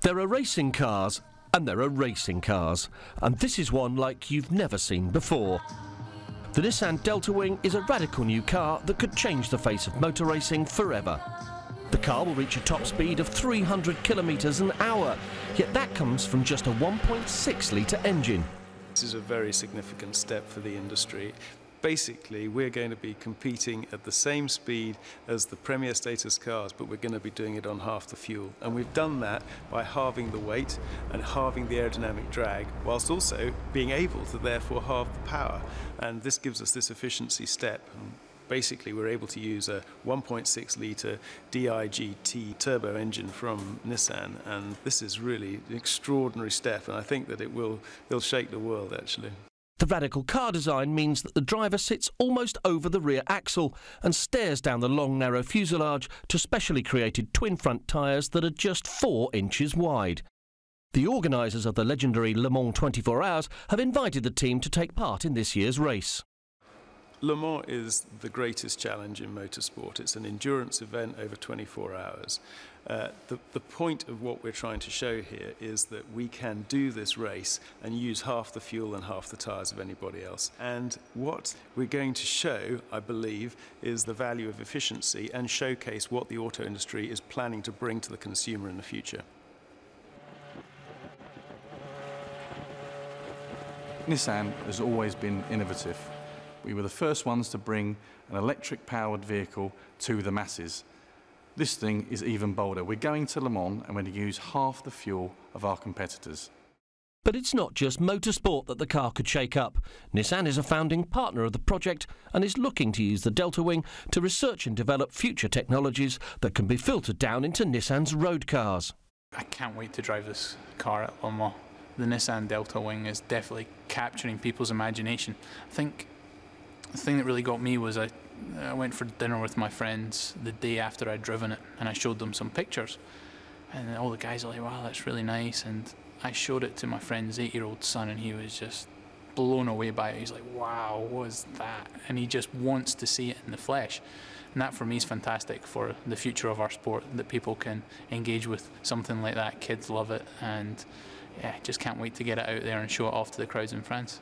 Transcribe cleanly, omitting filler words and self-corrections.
There are racing cars, and there are racing cars, and this is one like you've never seen before. The Nissan Delta Wing is a radical new car that could change the face of motor racing forever. The car will reach a top speed of 300 kilometres an hour, yet that comes from just a 1.6 litre engine. This is a very significant step for the industry. Basically, we're going to be competing at the same speed as the Premier status cars, but we're going to be doing it on half the fuel. And we've done that by halving the weight and halving the aerodynamic drag, whilst also being able to therefore halve the power. And this gives us this efficiency step. And basically, we're able to use a 1.6 litre DIGT turbo engine from Nissan, and this is really an extraordinary step, and I think that it'll shake the world, actually. The radical car design means that the driver sits almost over the rear axle and stares down the long, narrow fuselage to specially created twin front tyres that are just 4 inches wide. The organisers of the legendary Le Mans 24 Hours have invited the team to take part in this year's race. Le Mans is the greatest challenge in motorsport. It's an endurance event over 24 hours. The point of what we're trying to show here is that we can do this race and use half the fuel and half the tyres of anybody else. And what we're going to show, I believe, is the value of efficiency and showcase what the auto industry is planning to bring to the consumer in the future. Nissan has always been innovative. We were the first ones to bring an electric-powered vehicle to the masses. This thing is even bolder. We're going to Le Mans and we're going to use half the fuel of our competitors. But it's not just motorsport that the car could shake up. Nissan is a founding partner of the project and is looking to use the Delta Wing to research and develop future technologies that can be filtered down into Nissan's road cars. I can't wait to drive this car at Le Mans. The Nissan Delta Wing is definitely capturing people's imagination. I think the thing that really got me was I went for dinner with my friends the day after I'd driven it, and I showed them some pictures, and all the guys are like, wow, that's really nice. And I showed it to my friend's 8-year-old son, and he was just blown away by it. He's like, wow, what was that? And he just wants to see it in the flesh. And that for me is fantastic for the future of our sport, that people can engage with something like that. Kids love it, and yeah, just can't wait to get it out there and show it off to the crowds in France.